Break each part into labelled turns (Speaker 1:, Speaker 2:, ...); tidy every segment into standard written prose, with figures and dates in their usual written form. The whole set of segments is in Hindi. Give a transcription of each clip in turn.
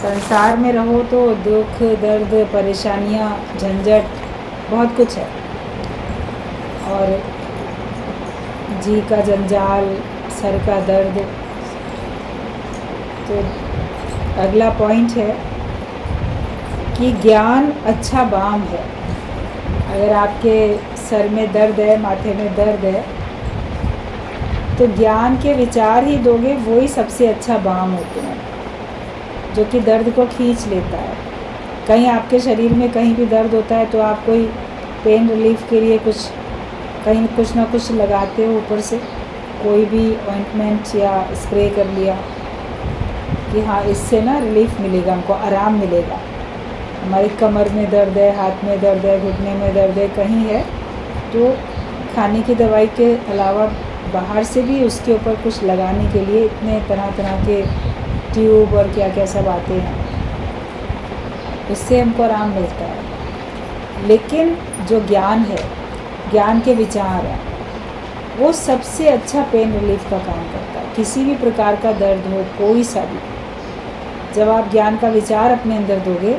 Speaker 1: संसार में रहो तो दुख दर्द परेशानियाँ झंझट बहुत कुछ है, और जी का जंजाल, सर का दर्द। तो अगला पॉइंट है कि ज्ञान अच्छा बाम है। अगर आपके सर में दर्द है, माथे में दर्द है, तो ज्ञान के विचार ही दोगे, वही सबसे अच्छा बाम होते हैं जो कि दर्द को खींच लेता है। कहीं आपके शरीर में कहीं भी दर्द होता है तो आप कोई पेन रिलीफ के लिए कहीं कुछ ना कुछ लगाते हो, ऊपर से कोई भी ऑइंटमेंट या स्प्रे कर लिया कि हाँ इससे ना रिलीफ मिलेगा, हमको आराम मिलेगा। हमारी कमर में दर्द है, हाथ में दर्द है, घुटने में दर्द है, कहीं है, तो खाने की दवाई के अलावा बाहर से भी उसके ऊपर कुछ लगाने के लिए इतने तरह तरह के ट्यूब और क्या क्या सब आते हैं, उससे हमको आराम मिलता है। लेकिन जो ज्ञान है, ज्ञान के विचार हैं, वो सबसे अच्छा पेन रिलीफ का काम करता है। किसी भी प्रकार का दर्द हो, कोई सा भी, जब आप ज्ञान का विचार अपने अंदर दोगे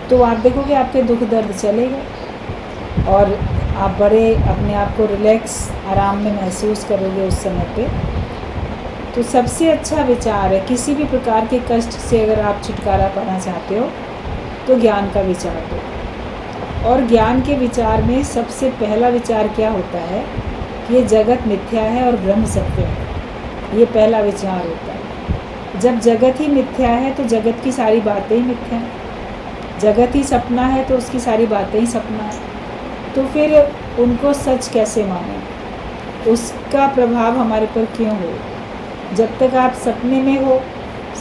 Speaker 1: तो आप देखोगे आपके दुख दर्द चले गए और आप बड़े अपने आप को रिलैक्स, आराम में महसूस करोगे उस समय पे। तो सबसे अच्छा विचार है, किसी भी प्रकार के कष्ट से अगर आप छुटकारा पाना चाहते हो तो ज्ञान का विचार दो। और ज्ञान के विचार में सबसे पहला विचार क्या होता है कि ये जगत मिथ्या है और ब्रह्म सत्य है। ये पहला विचार होता है। जब जगत ही मिथ्या है तो जगत की सारी बातें ही मिथ्या हैं। जगत ही सपना है तो उसकी सारी बातें ही सपना है। तो फिर उनको सच कैसे मानें, उसका प्रभाव हमारे पर क्यों हो? जब तक आप सपने में हो,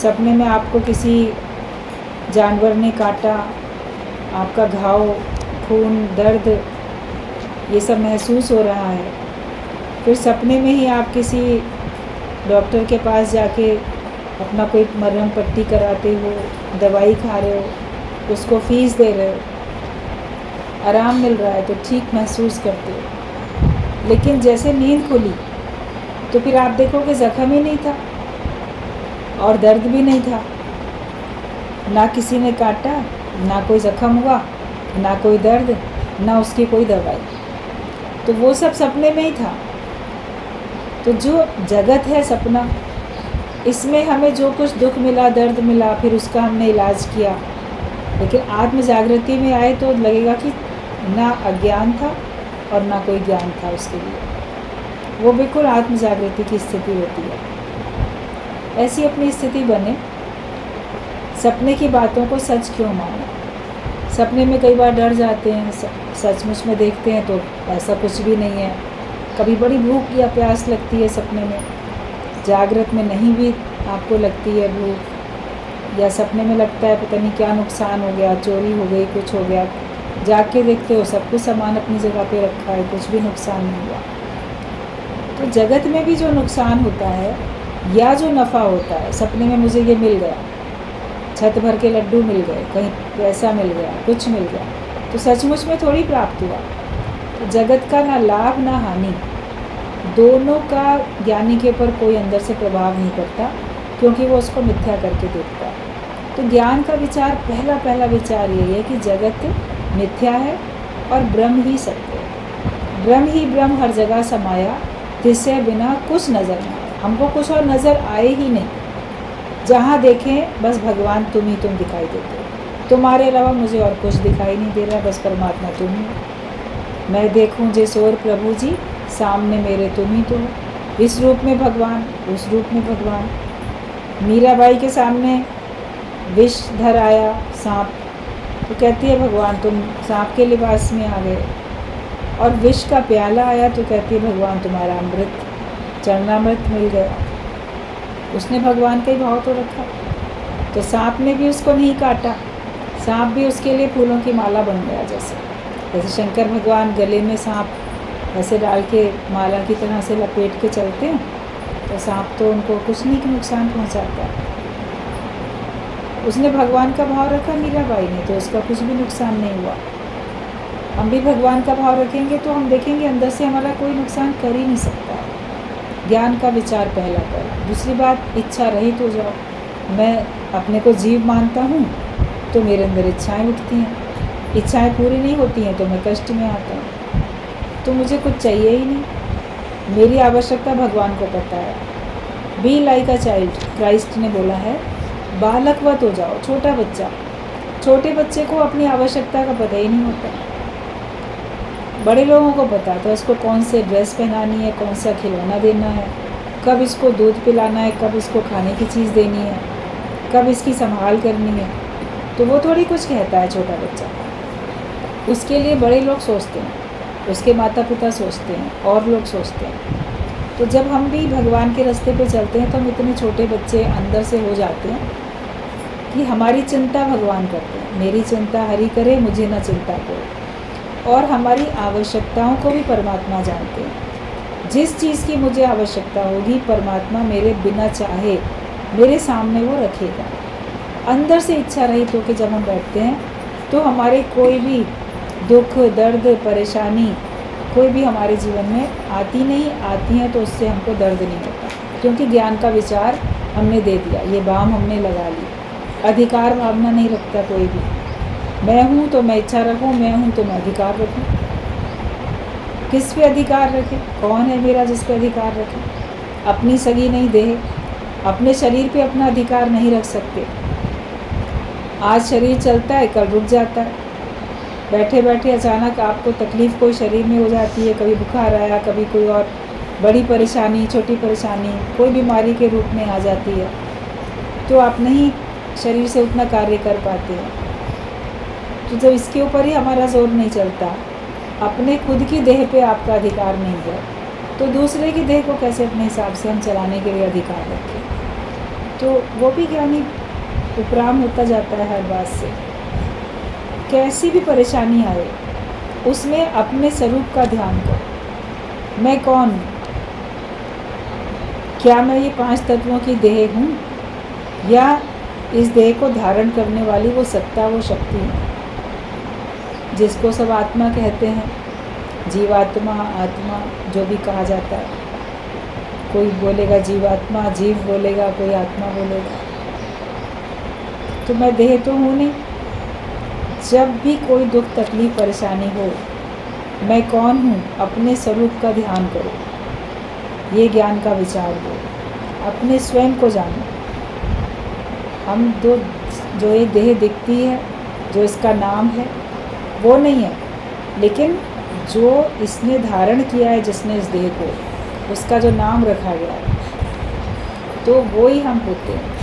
Speaker 1: सपने में आपको किसी जानवर ने काटा, आपका घाव, खून, दर्द, ये सब महसूस हो रहा है, फिर सपने में ही आप किसी डॉक्टर के पास जाके अपना कोई मरहम पट्टी कराते हो, दवाई खा रहे हो, उसको फीस दे रहे हो, आराम मिल रहा है तो ठीक महसूस करते हो। लेकिन जैसे नींद खुली तो फिर आप देखोगे ज़ख्म ही नहीं था और दर्द भी नहीं था, ना किसी ने काटा, ना कोई ज़ख्म हुआ, ना कोई दर्द, ना उसकी कोई दवाई, तो वो सब सपने में ही था। तो जो जगत है सपना, इसमें हमें जो कुछ दुख मिला, दर्द मिला, फिर उसका हमने इलाज किया। लेकिन आत्म जागृति में आए तो लगेगा कि ना अज्ञान था और ना कोई ज्ञान था उसके लिए। वो बिल्कुल आत्म जागृति की स्थिति होती है। ऐसी अपनी स्थिति बने। सपने की बातों को सच क्यों मानो? सपने में कई बार डर जाते हैं, सचमुच में देखते हैं तो ऐसा कुछ भी नहीं है। कभी बड़ी भूख या प्यास लगती है सपने में, जागृत में नहीं भी आपको लगती है भूख, या सपने में लगता है पता नहीं क्या नुकसान हो गया, चोरी हो गई, कुछ हो गया, जाग के देखते हो सब कुछ सामान अपनी जगह पे रखा है, कुछ भी नुकसान नहीं हुआ। तो जगत में भी जो नुकसान होता है या जो नफ़ा होता है, सपने में मुझे ये मिल गया, छत भर के लड्डू मिल गए, कहीं पैसा मिल गया, कुछ मिल गया, तो सचमुच में थोड़ी प्राप्त हुआ। तो जगत का ना लाभ ना हानि, दोनों का ज्ञानी के ऊपर कोई अंदर से प्रभाव नहीं पड़ता, क्योंकि वो उसको मिथ्या करके देखता है। तो ज्ञान का विचार, पहला विचार यही है कि जगत मिथ्या है और ब्रह्म ही सत्य है। ब्रह्म ही ब्रह्म हर जगह समाया, जिससे बिना कुछ नज़र न आए। हमको कुछ और नज़र आए ही नहीं। जहाँ देखें बस भगवान तुम ही तुम दिखाई देते हो। तुम्हारे अलावा मुझे और कुछ दिखाई नहीं दे रहा, बस परमात्मा तुम ही हो। मैं देखूं जे सोर प्रभु जी, सामने मेरे तुम ही तो हो। इस रूप में भगवान, उस रूप में भगवान। मीराबाई के सामने विष धर आया सांप, तो कहती है भगवान तुम सांप के लिबास में आ गए। और विष का प्याला आया तो कहती है भगवान तुम्हारा अमृत, चरणामृत मिल गया। उसने भगवान का ही भाव तो रखा। तो सांप ने भी उसको नहीं काटा, सांप भी उसके लिए फूलों की माला बन गया। जैसे शंकर भगवान गले में सांप ऐसे डाल के माला की तरह से लपेट के चलते हैं, तो सांप तो उनको कुछ नहीं कि नुकसान पहुंचाता। उसने भगवान का भाव रखा मीराबाई ने, तो उसका कुछ भी नुकसान नहीं हुआ। हम भी भगवान का भाव रखेंगे तो हम देखेंगे अंदर से हमारा कोई नुकसान कर ही नहीं सकता। ज्ञान का विचार पहला करो। दूसरी बात, इच्छा रहित हो जाओ। मैं अपने को जीव मानता हूँ तो मेरे अंदर इच्छाएं उठती हैं, इच्छाएं पूरी नहीं होती हैं तो मैं कष्ट में आता हूँ। तो मुझे कुछ चाहिए ही नहीं, मेरी आवश्यकता भगवान को पता है। Be like a child, Christ ने बोला है, बालकवत हो जाओ, छोटा बच्चा। छोटे बच्चे को अपनी आवश्यकता का पता ही नहीं होता। बड़े लोगों को पता है तो इसको कौन से ड्रेस पहनानी है, कौन सा खिलौना देना है, कब इसको दूध पिलाना है, कब इसको खाने की चीज़ देनी है, कब इसकी संभाल करनी है। तो वो थोड़ी कुछ कहता है छोटा बच्चा, उसके लिए बड़े लोग सोचते हैं, उसके माता पिता सोचते हैं, और लोग सोचते हैं। तो जब हम भी भगवान के रास्ते पे चलते हैं तो हम इतने छोटे बच्चे अंदर से हो जाते हैं कि हमारी चिंता भगवान करते हैं। मेरी चिंता हरि करे, मुझे न चिंता कोई। और हमारी आवश्यकताओं को भी परमात्मा जानते हैं। जिस चीज़ की मुझे आवश्यकता होगी परमात्मा मेरे बिना चाहे मेरे सामने वो रखेगा। अंदर से इच्छा रहित होकर जब हम बैठते हैं तो हमारे कोई भी दुख, दर्द, परेशानी कोई भी हमारे जीवन में आती नहीं, आती हैं तो उससे हमको दर्द नहीं होता, क्योंकि ज्ञान का विचार हमने दे दिया, ये बाम हमने लगा ली। अधिकार भावना नहीं रखता कोई भी। मैं हूँ तो मैं इच्छा रखूँ, मैं हूँ तो मैं अधिकार रखूँ। किस पे अधिकार रखे? कौन है मेरा जिस पे अधिकार रखे? अपनी सगी नहीं देह, अपने शरीर पे अपना अधिकार नहीं रख सकते। आज शरीर चलता है, कल रुक जाता है। बैठे बैठे अचानक आपको तकलीफ़ कोई शरीर में हो जाती है, कभी बुखार आया, कभी कोई और बड़ी परेशानी, छोटी परेशानी, कोई बीमारी के रूप में आ जाती है, तो आप नहीं शरीर से उतना कार्य कर पाते हैं। तो जब इसके ऊपर ही हमारा जोर नहीं चलता, अपने खुद की देह पे आपका अधिकार नहीं है, तो दूसरे की देह को कैसे अपने हिसाब से हम चलाने के लिए अधिकार रखें? तो वो भी ज्ञानी उपराम होता जाता है हर बात से। कैसी भी परेशानी आए उसमें अपने स्वरूप का ध्यान करो। मैं कौन हूँ? क्या मैं ये 5 तत्वों की देह हूँ, या इस देह को धारण करने वाली वो सत्ता, वो शक्ति है जिसको सब आत्मा कहते हैं। जीवात्मा, आत्मा जो भी कहा जाता है, कोई बोलेगा जीवात्मा, जीव बोलेगा, कोई आत्मा बोलेगा। तो मैं देह तो हूँ नहीं। जब भी कोई दुख, तकलीफ, परेशानी हो, मैं कौन हूँ, अपने स्वरूप का ध्यान करो। ये ज्ञान का विचार हो, अपने स्वयं को जानो। हम जो ये देह दिखती है, जो इसका नाम है, वो नहीं है, लेकिन जो इसने धारण किया है, जिसने इस देह को, उसका जो नाम रखा गया है, तो वो ही हम होते हैं।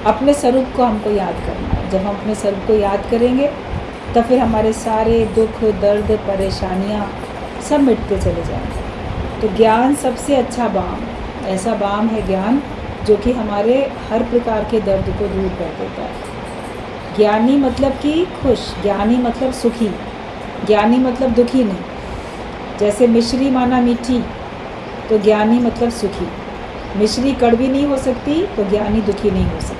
Speaker 1: अपने स्वरूप को हमको याद करना है। जब हम अपने स्वरूप को याद करेंगे तब फिर हमारे सारे दुख, दर्द, परेशानियाँ सब मिटते चले जाएंगे। तो ज्ञान सबसे अच्छा बाम, ऐसा बाम है ज्ञान जो कि हमारे हर प्रकार के दर्द को दूर कर देता है। ज्ञानी मतलब कि खुश, ज्ञानी मतलब सुखी, ज्ञानी मतलब दुखी नहीं। जैसे मिश्री माना मीठी, तो ज्ञानी मतलब सुखी। मिश्री कड़वी नहीं हो सकती तो ज्ञानी दुखी नहीं हो सकता।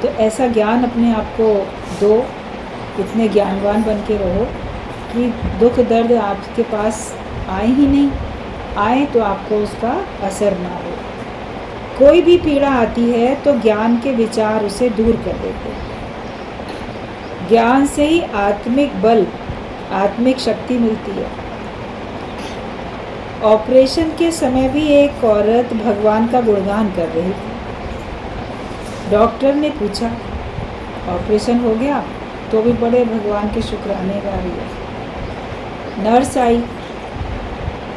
Speaker 1: तो ऐसा ज्ञान अपने आप को दो, इतने ज्ञानवान बन के रहो कि दुख दर्द आपके पास आए ही नहीं, आए तो आपको उसका असर ना हो। कोई भी पीड़ा आती है तो ज्ञान के विचार उसे दूर कर देते हैं। ज्ञान से ही आत्मिक बल, आत्मिक शक्ति मिलती है। ऑपरेशन के समय भी एक औरत भगवान का गुणगान कर रही थी। डॉक्टर ने पूछा, ऑपरेशन हो गया? तो भी बड़े भगवान के शुक्राने गा रही है। नर्स आई,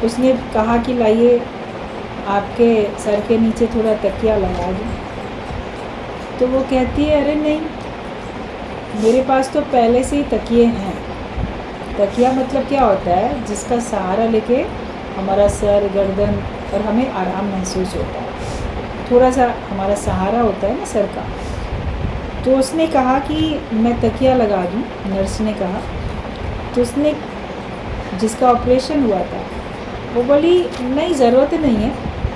Speaker 1: उसने कहा कि लाइए आपके सर के नीचे थोड़ा तकिया लगा दूं। तो वो कहती है, अरे नहीं, मेरे पास तो पहले से ही तकिए हैं। तकिया मतलब क्या होता है? जिसका सहारा लेके हमारा सर, गर्दन और हमें आराम महसूस होता है। थोड़ा सा हमारा सहारा होता है ना सर का। तो उसने कहा कि मैं तकिया लगा दूं, नर्स ने कहा। तो उसने, जिसका ऑपरेशन हुआ था, वो बोली नहीं, ज़रूरत नहीं है,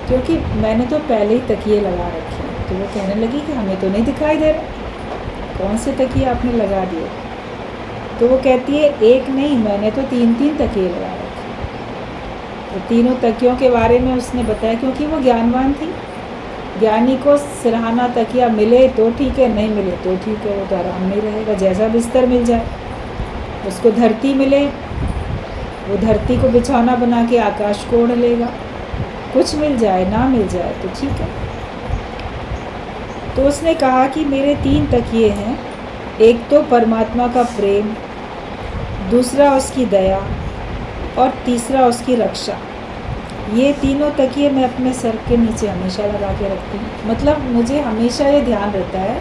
Speaker 1: क्योंकि मैंने तो पहले ही तकिए लगा रखे हैं। तो वो कहने लगी कि हमें तो नहीं दिखाई दे रहा, कौन से तकिए आपने लगा दिए? तो वो कहती है, एक नहीं, मैंने तो 3-3 तकिए लगा रखे। तो तीनों तकियों के बारे में उसने बताया, क्योंकि वो ज्ञानवान थी। ज्ञानी को सिरहाना तकिया मिले तो ठीक है, नहीं मिले तो ठीक है, वो तो आराम नहीं रहेगा। जैसा बिस्तर मिल जाए, उसको धरती मिले, वो धरती को बिछौना बना के आकाश को ओढ़ लेगा। कुछ मिल जाए ना मिल जाए तो ठीक है। तो उसने कहा कि मेरे 3 तकिए हैं, एक तो परमात्मा का प्रेम, दूसरा उसकी दया और तीसरा उसकी रक्षा। ये तीनों तकिए मैं अपने सर के नीचे हमेशा लगा के रखती हूँ। मतलब मुझे हमेशा ये ध्यान रहता है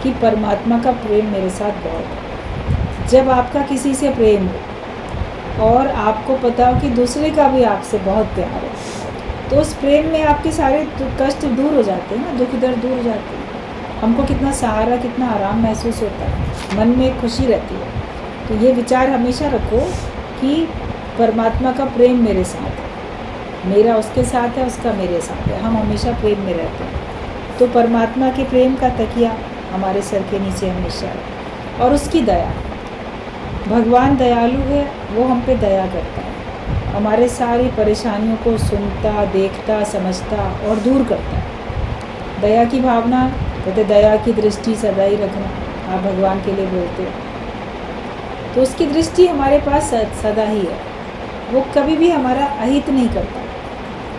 Speaker 1: कि परमात्मा का प्रेम मेरे साथ बहुत है। जब आपका किसी से प्रेम हो और आपको पता हो कि दूसरे का भी आपसे बहुत प्यार है, तो उस प्रेम में आपके सारे कष्ट दूर हो जाते हैं ना, दुख दर्द दूर हो जाते हैं। हमको कितना सहारा, कितना आराम महसूस होता है, मन में खुशी रहती है। तो ये विचार हमेशा रखो कि परमात्मा का प्रेम मेरे साथ है, मेरा उसके साथ है, उसका मेरे साथ है, हम हमेशा प्रेम में रहते हैं। तो परमात्मा के प्रेम का तकिया हमारे सर के नीचे हमेशा है। और उसकी दया, भगवान दयालु है, वो हम पे दया करता है, हमारे सारी परेशानियों को सुनता, देखता, समझता और दूर करता है। दया की भावना, कहते दया की दृष्टि सदा ही रखना, आप भगवान के लिए बोलते हो। तो उसकी दृष्टि हमारे पास सदा ही है, वो कभी भी हमारा अहित नहीं करता,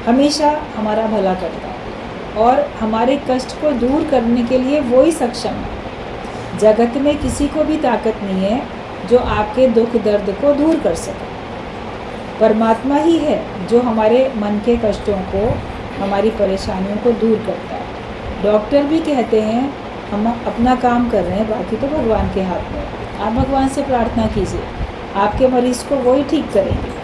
Speaker 1: हमेशा हमारा भला करता है और हमारे कष्ट को दूर करने के लिए वो ही सक्षम है। जगत में किसी को भी ताकत नहीं है जो आपके दुख दर्द को दूर कर सके। परमात्मा ही है जो हमारे मन के कष्टों को, हमारी परेशानियों को दूर करता है। डॉक्टर भी कहते हैं हम अपना काम कर रहे हैं, बाकी तो भगवान के हाथ में है। आप भगवान से प्रार्थना कीजिए, आपके मरीज़ को वो ही ठीक करेंगे।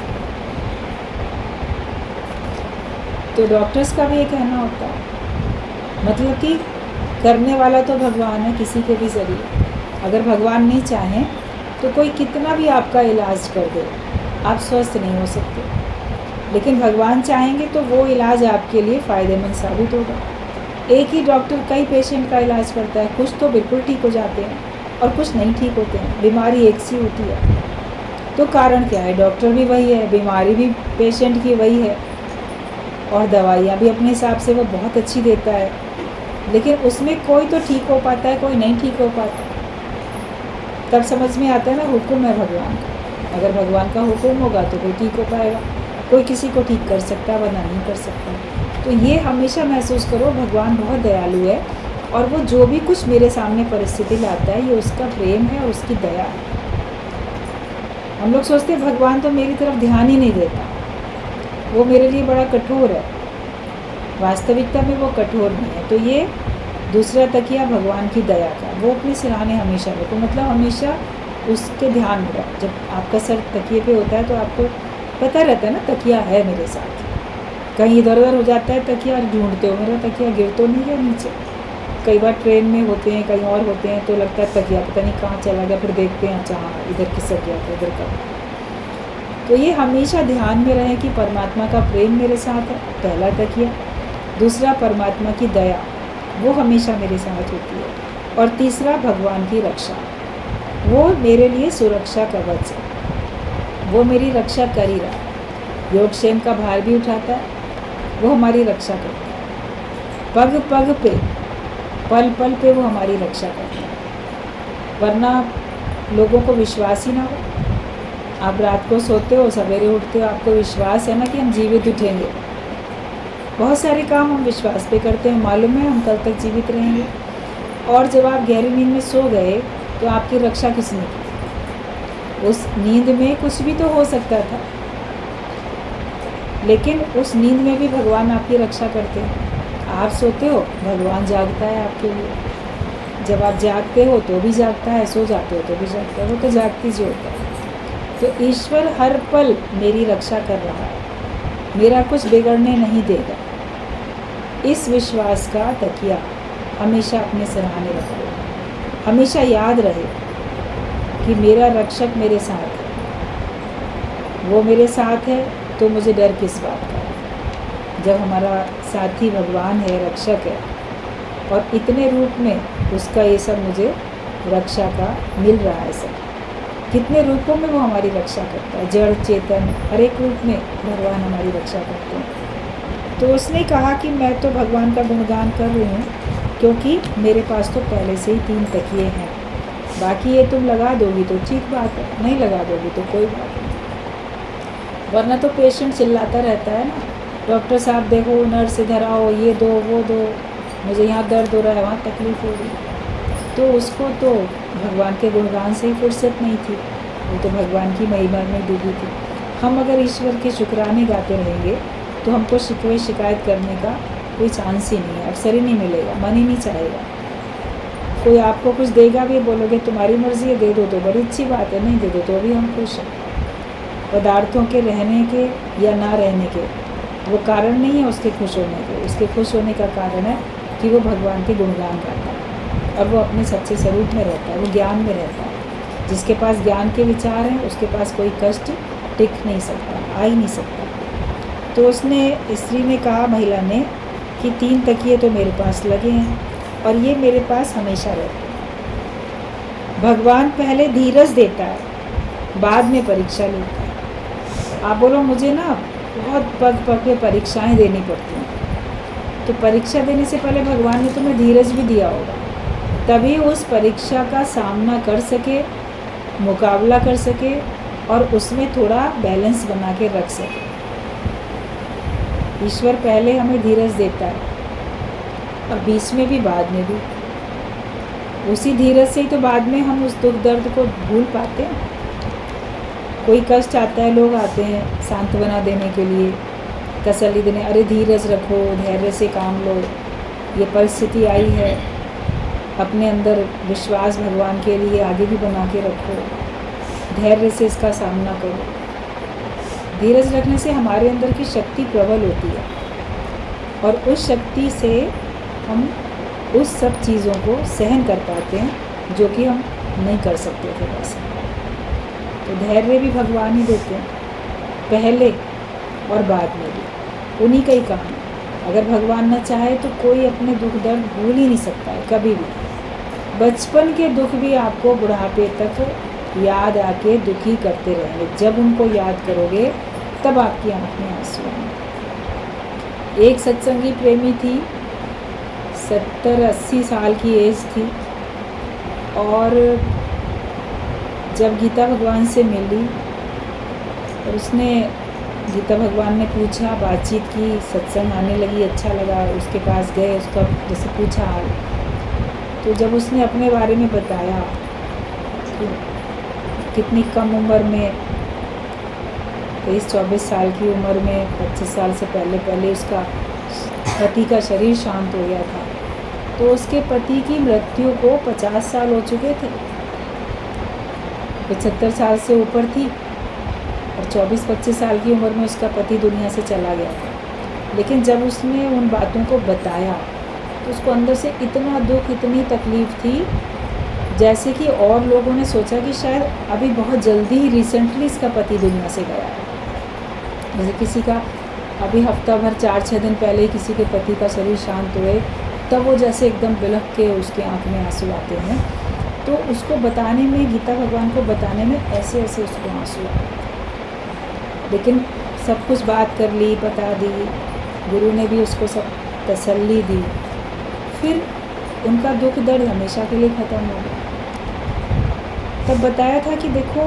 Speaker 1: तो डॉक्टर्स का भी ये कहना होता है, मतलब कि करने वाला तो भगवान है किसी के भी ज़रिए। अगर भगवान नहीं चाहें तो कोई कितना भी आपका इलाज कर दे, आप स्वस्थ नहीं हो सकते। लेकिन भगवान चाहेंगे तो वो इलाज आपके लिए फ़ायदेमंद साबित होगा। एक ही डॉक्टर कई पेशेंट का इलाज करता है, कुछ तो बिल्कुल ठीक हो जाते हैं और कुछ नहीं ठीक होते हैं। बीमारी एक सी होती है, तो कारण क्या है? डॉक्टर भी वही है, बीमारी भी पेशेंट की वही है और दवाइयाँ भी अपने हिसाब से वो बहुत अच्छी देता है। लेकिन उसमें कोई तो ठीक हो पाता है, कोई नहीं ठीक हो पाता। तब समझ में आता है ना, हुक्म है भगवान का। अगर भगवान का हुक्म होगा तो कोई ठीक हो पाएगा, कोई किसी को ठीक कर सकता है वरना नहीं कर सकता। तो ये हमेशा महसूस करो भगवान बहुत दयालु है और वो जो भी कुछ मेरे सामने परिस्थिति लाता है ये उसका प्रेम है और उसकी दया है। हम लोग सोचते हैं भगवान तो मेरी तरफ ध्यान ही नहीं देता, वो मेरे लिए बड़ा कठोर है। वास्तविकता में वो कठोर नहीं है। तो ये दूसरा तकिया भगवान की दया का, वो अपने सिरहाने हमेशा रखो, मतलब हमेशा उसके ध्यान में रहो। जब आपका सर तकिए पे होता है तो आपको पता रहता है ना तकिया है मेरे साथ। कहीं इधर उधर हो जाता है तकिया और ढूंढते हो मेरा तकिया गिर तो नहीं गया नीचे। कई बार ट्रेन में होते हैं, कहीं और होते हैं, तो लगता है तकिया पता नहीं कहाँ चला गया, फिर देखते हैं अच्छा हाँ इधर खिसक गया था, इधर का। तो ये हमेशा ध्यान में रहे कि परमात्मा का प्रेम मेरे साथ है, पहला तकिया। दूसरा परमात्मा की दया, वो हमेशा मेरे साथ होती है। और तीसरा भगवान की रक्षा, वो मेरे लिए सुरक्षा कवच है, वो मेरी रक्षा कर ही रहा है। योगक्षेम का भार भी उठाता है, वो हमारी रक्षा करता है। पग पग पे, पल पल पे वो हमारी रक्षा करता है। वरना लोगों को विश्वास ही ना हो। आप रात को सोते हो, सवेरे उठते हो, आपको विश्वास है ना कि हम जीवित उठेंगे। बहुत सारे काम हम विश्वास पे करते हैं, मालूम है हम कल तक जीवित रहेंगे। और जब आप गहरी नींद में सो गए तो आपकी रक्षा किसने की? उस नींद में कुछ भी तो हो सकता था, लेकिन उस नींद में भी भगवान आपकी रक्षा करते हैं। आप सोते हो, भगवान जागता है आपके लिए। जब आप जागते हो तो भी जागता है, सो जाते हो तो भी जागता है, वो तो जागती जो होता है। तो ईश्वर हर पल मेरी रक्षा कर रहा है, मेरा कुछ बिगड़ने नहीं देगा। इस विश्वास का तकिया हमेशा अपने सिरहाने रखो। हमेशा याद रहे कि मेरा रक्षक मेरे साथ है, वो मेरे साथ है तो मुझे डर किस बात का। जब हमारा साथी भगवान है, रक्षक है, और इतने रूप में उसका ये सब मुझे रक्षा का मिल रहा है। सब कितने रूपों में वो हमारी रक्षा करता है, जड़ चेतन हर एक रूप में भगवान हमारी रक्षा करते हैं। तो उसने कहा कि मैं तो भगवान का गुणगान कर रही हूँ क्योंकि मेरे पास तो पहले से ही 3 तकिए हैं, बाकी ये तुम लगा दोगी तो ठीक बात है, नहीं लगा दोगी तो कोई बात नहीं। वरना तो पेशेंट चिल्लाता रहता है ना, डॉक्टर साहब देखो, नर्स इधर आओ, ये दो वो दो, मुझे यहाँ दर्द हो रहा है, वहाँ तकलीफ़ हो रही है। तो उसको तो भगवान के गुणगान से ही फुर्सत नहीं थी, वो तो भगवान की महिमा में डूबी थी। हम अगर ईश्वर के शुक्राने गाते रहेंगे तो हमको शिकवे शिकायत करने का कोई चांस ही नहीं है, अवसर ही नहीं मिलेगा, मन ही नहीं चाहेगा। कोई आपको कुछ देगा भी, बोलोगे तुम्हारी मर्ज़ी है, दे दो तो बड़ी अच्छी बात है, नहीं दे दो तो भी हम खुश हैं। पदार्थों के रहने के या ना रहने के वो कारण नहीं है उसके खुश होने के, उसके खुश होने का कारण है कि वो भगवान के गुणगान गाता है और वो अपने सच्चे स्वरूप में रहता है, वो ज्ञान में रहता है। जिसके पास ज्ञान के विचार हैं उसके पास कोई कष्ट टिक नहीं सकता, आ ही नहीं सकता। तो उसने, स्त्री ने कहा, महिला ने, कि 3 तकिए तो मेरे पास लगे हैं और ये मेरे पास हमेशा रहते हैं। भगवान पहले धीरज देता है, बाद में परीक्षा लेता है। आप बोलो मुझे ना बहुत पग पग पे परीक्षाएं देनी पड़ती हैं, तो परीक्षा देने से पहले भगवान ने तुम्हें धीरज भी दिया होगा, तभी उस परीक्षा का सामना कर सके, मुकाबला कर सके और उसमें थोड़ा बैलेंस बना के रख सके। ईश्वर पहले हमें धीरज देता है और बीच में भी, बाद में भी। उसी धीरज से ही तो बाद में हम उस दुख दर्द को भूल पाते हैं। कोई कष्ट आता है, लोग आते हैं सांत्वना देने के लिए, तसल्ली देने, अरे धीरज रखो, धैर्य से काम लो, ये परिस्थिति आई है, अपने अंदर विश्वास भगवान के लिए आगे भी बना के रखो, धैर्य से इसका सामना करो। धीरज रखने से हमारे अंदर की शक्ति प्रबल होती है और उस शक्ति से हम उस सब चीज़ों को सहन कर पाते हैं जो कि हम नहीं कर सकते थे वैसे। तो धैर्य भी भगवान ही देते हैं, पहले और बाद में भी, उन्हीं का ही काम है। अगर भगवान न चाहे तो कोई अपने दुख दर्द भूल ही नहीं सकता है कभी भी। बचपन के दुख भी आपको बुढ़ापे तक याद आके दुखी करते रहेंगे। जब उनको याद करोगे तब आपकी आँख में आंसू आएंगे। एक सत्संगी प्रेमी थी, 70-80 साल की एज थी, और जब गीता भगवान से मिली और उसने, गीता भगवान ने पूछा, बातचीत की, सत्संग आने लगी, अच्छा लगा, उसके पास गए, उसका जैसे पूछा हाल, तो जब उसने अपने बारे में बताया कि कितनी कम उम्र में, 23-24 साल की उम्र में, 25 साल से पहले उसका पति का शरीर शांत हो गया था, तो उसके पति की मृत्यु को 50 साल हो चुके थे, 75 साल से ऊपर थी और 24-25 साल की उम्र में उसका पति दुनिया से चला गया था। लेकिन जब उसने उन बातों को बताया तो उसको अंदर से इतना दुख, इतनी तकलीफ़ थी, जैसे कि और लोगों ने सोचा कि शायद अभी बहुत जल्दी ही, रिसेंटली इसका पति दुनिया से गया है। जैसे किसी का अभी हफ्ता भर, 4-6 दिन पहले ही किसी के पति का शरीर शांत हुए, तब वो जैसे एकदम बिलख के उसके आँख में आंसू आते हैं। तो उसको बताने में, गीता भगवान को बताने में ऐसे ऐसे उसको आंसू आए। लेकिन सब कुछ बात कर ली, बता दी, गुरु ने भी उसको सब तसल्ली दी, फिर उनका दुख दर्द हमेशा के लिए ख़त्म हो गया। तब बताया था कि देखो,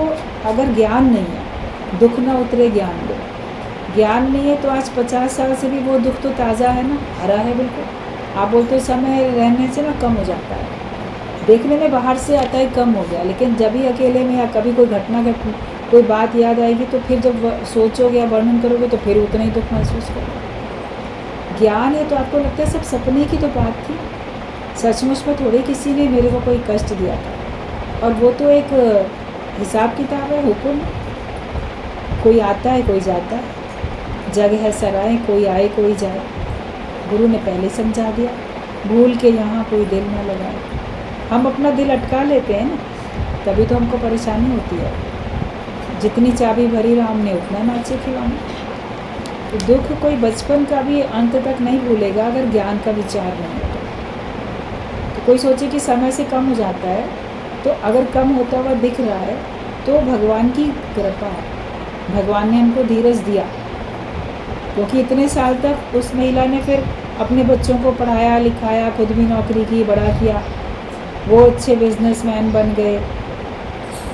Speaker 1: अगर ज्ञान नहीं है, दुख ना उतरे ज्ञान दो। ज्ञान नहीं है तो आज 50 साल से भी वो दुख तो ताज़ा है ना, हरा है बिल्कुल। आप बोलते हो समय रहने से ना कम हो जाता है, देखने में बाहर से आता है कम हो गया, लेकिन जब भी अकेले में या कभी कोई घटना कोई बात याद आएगी तो फिर जब सोचोगे या वर्णन करोगे तो फिर उतना ही दुख महसूस करोगे। ज्ञान है तो आपको लगता है सब सपने की तो बात थी, सचमुच में थोड़ी किसी ने मेरे को कोई कष्ट दिया था। और वो तो एक हिसाब किताब है, हुक्म, कोई आता है कोई जाता है, जग है सराय, कोई आए कोई जाए। गुरु ने पहले समझा दिया, भूल के यहाँ कोई दिल ना लगाए। हम अपना दिल अटका लेते हैं ना, तभी तो हमको परेशानी होती है। जितनी चाबी भरी राम ने उतना नाचे खिलौने। तो दुख कोई बचपन का भी अंत तक नहीं भूलेगा अगर ज्ञान का विचार नहीं हो तो कोई सोचे कि समय से कम हो जाता है, तो अगर कम होता हुआ दिख रहा है तो भगवान की कृपा है, भगवान ने हमको धीरज दिया। क्योंकि इतने साल तक उस महिला ने फिर अपने बच्चों को पढ़ाया लिखाया, खुद भी नौकरी की, बड़ा किया, वो अच्छे बिजनेसमैन बन गए,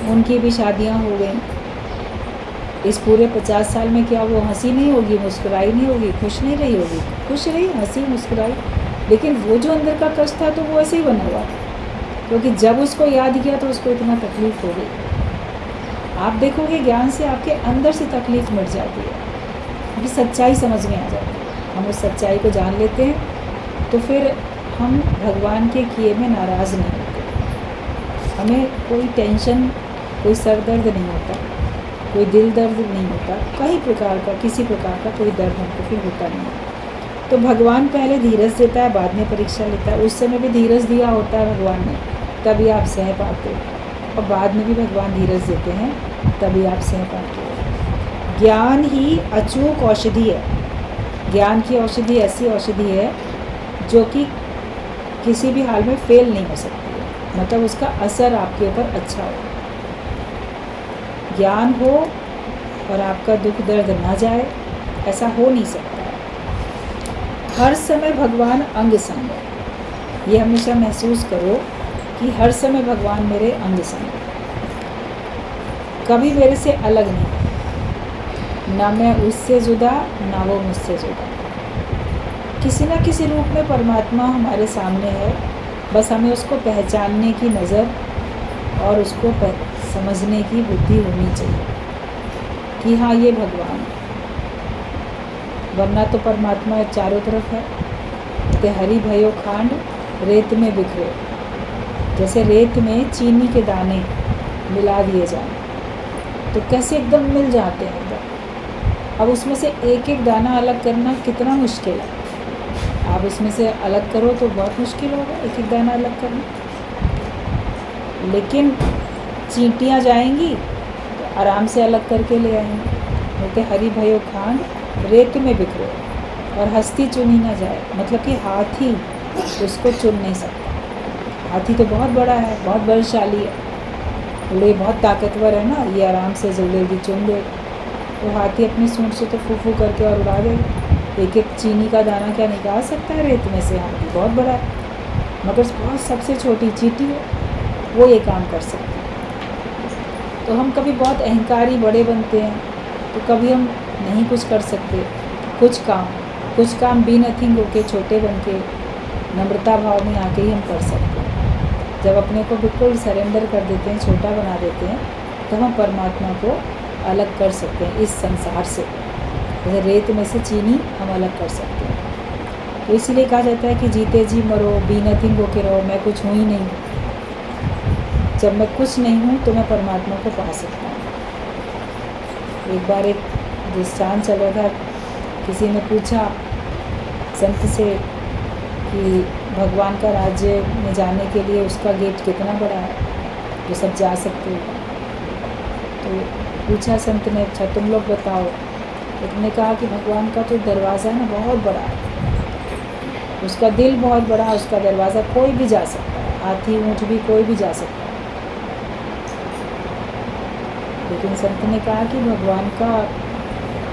Speaker 1: उनकी भी शादियां हो गई। इस पूरे 50 साल में क्या वो हंसी नहीं होगी, मुस्कुराई नहीं होगी, खुश नहीं रही होगी? खुश रही, हंसी मुस्कुराई, लेकिन वो जो अंदर का कष्ट था तो वो ऐसे ही बना हुआ था, क्योंकि जब उसको याद किया तो उसको इतना तकलीफ हो गई। आप देखोगे ज्ञान से आपके अंदर से तकलीफ मिट जाती है, क्योंकि सच्चाई समझ में आ जाती है। हम उस सच्चाई को जान लेते हैं तो फिर हम भगवान के किए में नाराज़ नहीं होते। हमें कोई टेंशन, कोई सर दर्द नहीं होता, कोई दिल दर्द नहीं होता, कई प्रकार का, किसी प्रकार का कोई दर्द हमको फिर होता नहीं। तो भगवान पहले धीरज देता है, बाद में परीक्षा लेता है। उस समय भी धीरज दिया होता है भगवान ने, तभी आप सह पाते हो, और बाद में भी भगवान धीरज देते हैं, तभी आप सह पाते हो। ज्ञान ही अचूक औषधि है। ज्ञान की औषधि ऐसी औषधि है जो कि किसी भी हाल में फेल नहीं हो सकती है, मतलब उसका असर आपके ऊपर अच्छा हो। ज्ञान हो और आपका दुख दर्द ना जाए, ऐसा हो नहीं सकता। हर समय भगवान अंग संग है। ये हमेशा महसूस करो कि हर समय भगवान मेरे अंग संग है, कभी मेरे से अलग नहीं, ना मैं उससे जुदा ना वो मुझसे जुदा। किसी न किसी रूप में परमात्मा हमारे सामने है, बस हमें उसको पहचानने की नज़र और उसको समझने की बुद्धि होनी चाहिए कि हाँ ये भगवान है। वरना तो परमात्मा चारों तरफ है। ते हरि भयो खांड रेत में बिखरे, जैसे रेत में चीनी के दाने मिला दिए जाएं तो कैसे एकदम मिल जाते हैं एकदम। अब उसमें से एक एक दाना अलग करना कितना मुश्किल है। आप उसमें से अलग करो तो बहुत मुश्किल होगा एक एक दाना अलग करना, लेकिन चींटियाँ जाएंगी तो आराम से अलग करके ले आएंगे। बोलते हरि भयो खांड रेत में बिखरे और हस्ती चुनी ना जाए, मतलब कि हाथी उसको चुन नहीं सकता। हाथी तो बहुत बड़ा है, बहुत बलशाली है, बोले बहुत ताकतवर है ना, ये आराम से जल्दी चुन ले। तो हाथी अपनी सूंड से तो फू फू करके और उड़ा देगा। एक एक चीनी का दाना क्या निकाल सकता है रेत में से? हाथी बहुत बड़ा है, मगर बहुत सबसे छोटी चींटी है, वो ये काम कर सकती है। तो हम कभी बहुत अहंकारी बड़े बनते हैं, तो कभी हम नहीं कुछ कर सकते। कुछ काम बी नथिंग होके, छोटे बन के, नम्रता भाव में आके ही हम कर सकते हैं। जब अपने को बिल्कुल सरेंडर कर देते हैं, छोटा बना देते हैं, तो हम परमात्मा को अलग कर सकते हैं इस संसार से। जैसे रेत में से चीनी हम अलग कर सकते हैं। तो इसीलिए कहा जाता है कि जीते जी मरो, बी नथिंग होके रहो, मैं कुछ हूँ ही नहीं। जब मैं कुछ नहीं हूँ तो मैं परमात्मा को पा सकता हूँ। एक बार एक दृष्टांत चल रहा था, किसी ने पूछा संत से कि भगवान का राज्य में जाने के लिए उसका गेट कितना बड़ा है जो सब जा सकते हो। तो पूछा संत ने, अच्छा तुम लोग बताओ। एक ने कहा कि भगवान का तो दरवाज़ा है ना बहुत बड़ा है, उसका दिल बहुत बड़ा है, उसका दरवाज़ा कोई भी जा सकता है, हाथी ऊँट भी कोई भी जा सकता है। लेकिन संत ने कहा कि भगवान का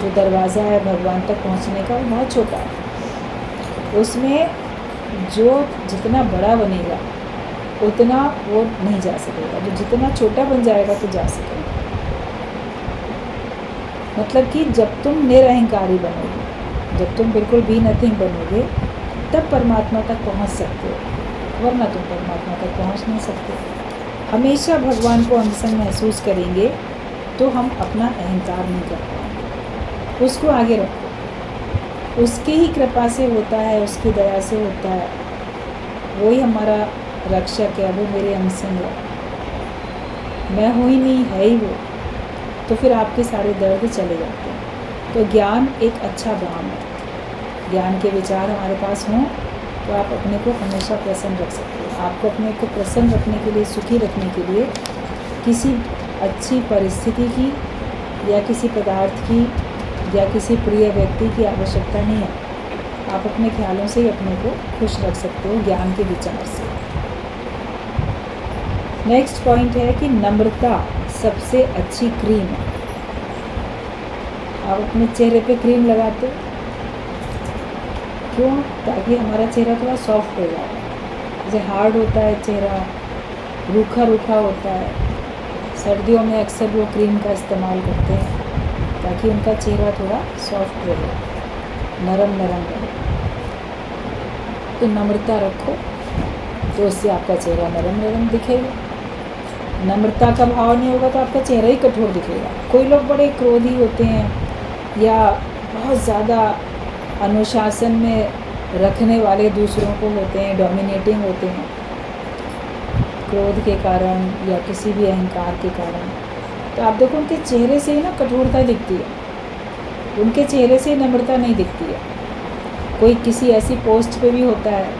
Speaker 1: जो दरवाज़ा है भगवान तक पहुंचने का, वो बहुत छोटा है। उसमें जो जितना बड़ा बनेगा उतना वो नहीं जा सकेगा, जो जितना छोटा बन जाएगा तो जा सकेगा। मतलब कि जब तुम निरअहंकारी बनोगे, जब तुम बिल्कुल बी नथिंग बनोगे, तब परमात्मा तक पहुंच सकते हो, वरना तुम परमात्मा तक पहुंच नहीं सकते। हमेशा भगवान को अंग संग महसूस करेंगे तो हम अपना अहंकार नहीं कर पाएंगे। उसको आगे रखो, उसकी ही कृपा से होता है, उसकी दया से होता है, वही हमारा रक्षक है, वो मेरे अंग संग है, मैं हूँ ही नहीं, है ही वो। तो फिर आपके सारे दर्द चले जाते हैं। तो ज्ञान एक अच्छा बाम है। ज्ञान के विचार हमारे पास हों तो आप अपने को हमेशा प्रसन्न रख सकते हो। आपको अपने को प्रसन्न रखने के लिए, सुखी रखने के लिए किसी अच्छी परिस्थिति की या किसी पदार्थ की या किसी प्रिय व्यक्ति की आवश्यकता नहीं है। आप अपने ख्यालों से ही अपने को खुश रख सकते हो, ज्ञान के विचार से। नेक्स्ट पॉइंट है कि नम्रता सबसे अच्छी क्रीम है। आप अपने चेहरे पे क्रीम लगाते हो, क्यों? ताकि हमारा चेहरा थोड़ा सॉफ्ट हो जाए। जैसे हार्ड होता है चेहरा, रूखा रूखा होता है, सर्दियों में अक्सर वो क्रीम का इस्तेमाल करते हैं ताकि उनका चेहरा थोड़ा सॉफ्ट रहे, नरम नरम रहे। तो नम्रता रखो तो उससे आपका चेहरा नरम नरम दिखेगा। नम्रता का भाव नहीं होगा तो आपका चेहरा ही कठोर दिखेगा। कोई लोग बड़े क्रोधी होते हैं या बहुत ज़्यादा अनुशासन में रखने वाले दूसरों को होते हैं, डोमिनेटिंग होते हैं क्रोध के कारण या किसी भी अहंकार के कारण। तो आप देखो उनके चेहरे से ही ना कठोरता दिखती है, उनके चेहरे से नम्रता नहीं दिखती है। कोई किसी ऐसी पोस्ट पे भी होता है,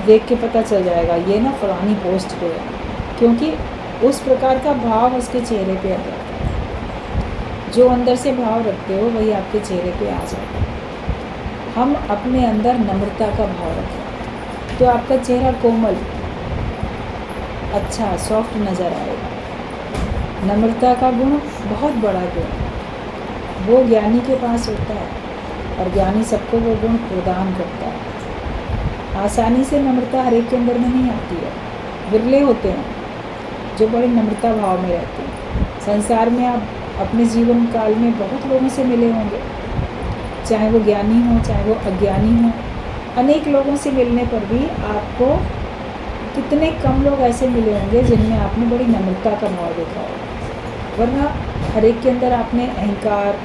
Speaker 1: देख के पता चल जाएगा ये ना फलानी पोस्ट पे है, क्योंकि उस प्रकार का भाव उसके चेहरे पे आ जाता है। जो अंदर से भाव रखते हो वही आपके चेहरे पे आ जाता है। हम अपने अंदर नम्रता का भाव रखें तो आपका चेहरा कोमल, अच्छा, सॉफ्ट नज़र आएगा। नम्रता का गुण बहुत बड़ा गुण है, वो ज्ञानी के पास होता है और ज्ञानी सबको वो गुण प्रदान करता है। आसानी से नम्रता हर एक के अंदर में नहीं आती है, विरले होते हैं जो बड़े नम्रता भाव में रहते हैं। संसार में आप अपने जीवन काल में बहुत लोगों से मिले होंगे, चाहे वो ज्ञानी हो चाहे वो अज्ञानी हो। अनेक लोगों से मिलने पर भी आपको कितने कम लोग ऐसे मिले होंगे जिनमें आपने बड़ी नम्रता का भाव देखा होगा। वरना हर एक के अंदर आपने अहंकार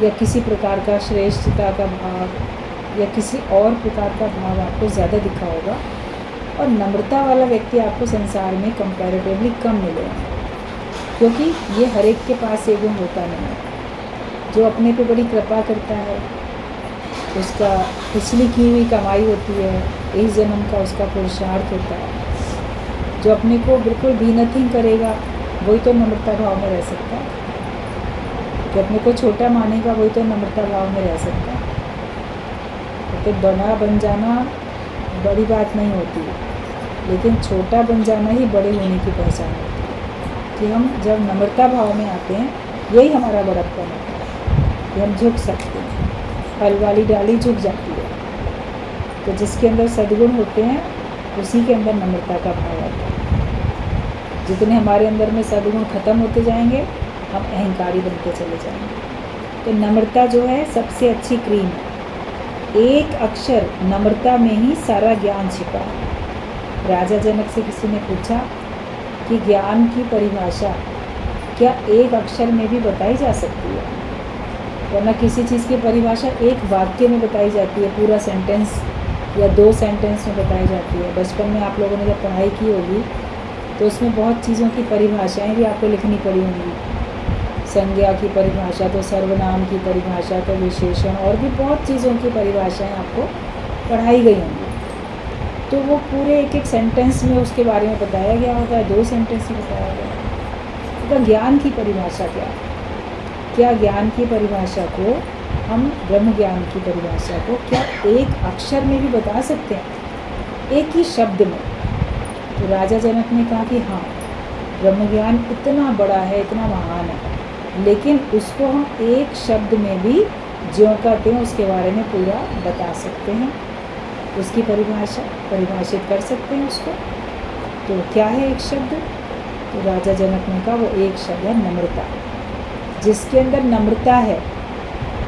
Speaker 1: या किसी प्रकार का श्रेष्ठता का भाव या किसी और प्रकार का भाव आपको ज़्यादा दिखा होगा, और नम्रता वाला व्यक्ति आपको संसार में कंपैरेटिवली कम मिले होंगे, क्योंकि ये हर एक के पास ये गुण होता नहीं है। जो अपने पे बड़ी कृपा करता है, उसका पिछली की हुई कमाई होती है, इस जन्म का उसका पुरुषार्थ होता है। जो अपने को बिल्कुल भी नथिंग करेगा वही तो नम्रता भाव में रह सकता है। जो अपने को छोटा मानेगा वही तो नम्रता भाव में रह सकता है। तो बड़ा बन जाना बड़ी बात नहीं होती है, लेकिन छोटा बन जाना ही बड़े होने की पहचान होती है। कि हम जब नम्रता भाव में आते हैं, यही हमारा बड़प्पन होता है कि हम झुक सकते हैं। फल वाली डाली झुक जाती है, तो जिसके अंदर सद्गुण होते हैं उसी के अंदर नम्रता का भाव आता है। जितने हमारे अंदर में सद्गुण खत्म होते जाएंगे, हम अहंकारी बनते चले जाएंगे। तो नम्रता जो है सबसे अच्छी क्रीम है। एक अक्षर नम्रता में ही सारा ज्ञान छिपा है। राजा जनक से किसी ने पूछा कि ज्ञान की परिभाषा क्या एक अक्षर में भी बताई जा सकती है? वरना किसी चीज़ की परिभाषा एक वाक्य में बताई जाती है, पूरा सेंटेंस या 2 सेंटेंस में बताई जाती है। बचपन में आप लोगों ने जब पढ़ाई की होगी तो उसमें बहुत चीज़ों की परिभाषाएं भी आपको लिखनी पड़ी होंगी। संज्ञा की परिभाषा, तो सर्वनाम की परिभाषा, तो विशेषण, और भी बहुत चीज़ों की परिभाषाएं आपको पढ़ाई गई होंगी। तो वो पूरे एक एक सेंटेंस में उसके बारे में बताया गया होता है, 2 सेंटेंस में बताया गया। तो ज्ञान की परिभाषा क्या है? क्या ज्ञान की परिभाषा को हम, ब्रह्म ज्ञान की परिभाषा को क्या एक अक्षर में भी बता सकते हैं, एक ही शब्द में? तो राजा जनक ने कहा कि हाँ, ब्रह्म ज्ञान इतना बड़ा है, इतना महान है, लेकिन उसको हम एक शब्द में भी ज्यों का त्यों उसके बारे में पूरा बता सकते हैं, उसकी परिभाषा परिभाषित कर सकते हैं उसको। तो क्या है एक शब्द? तो राजा जनक ने कहा वो एक शब्द है नम्रता। जिसके अंदर नम्रता है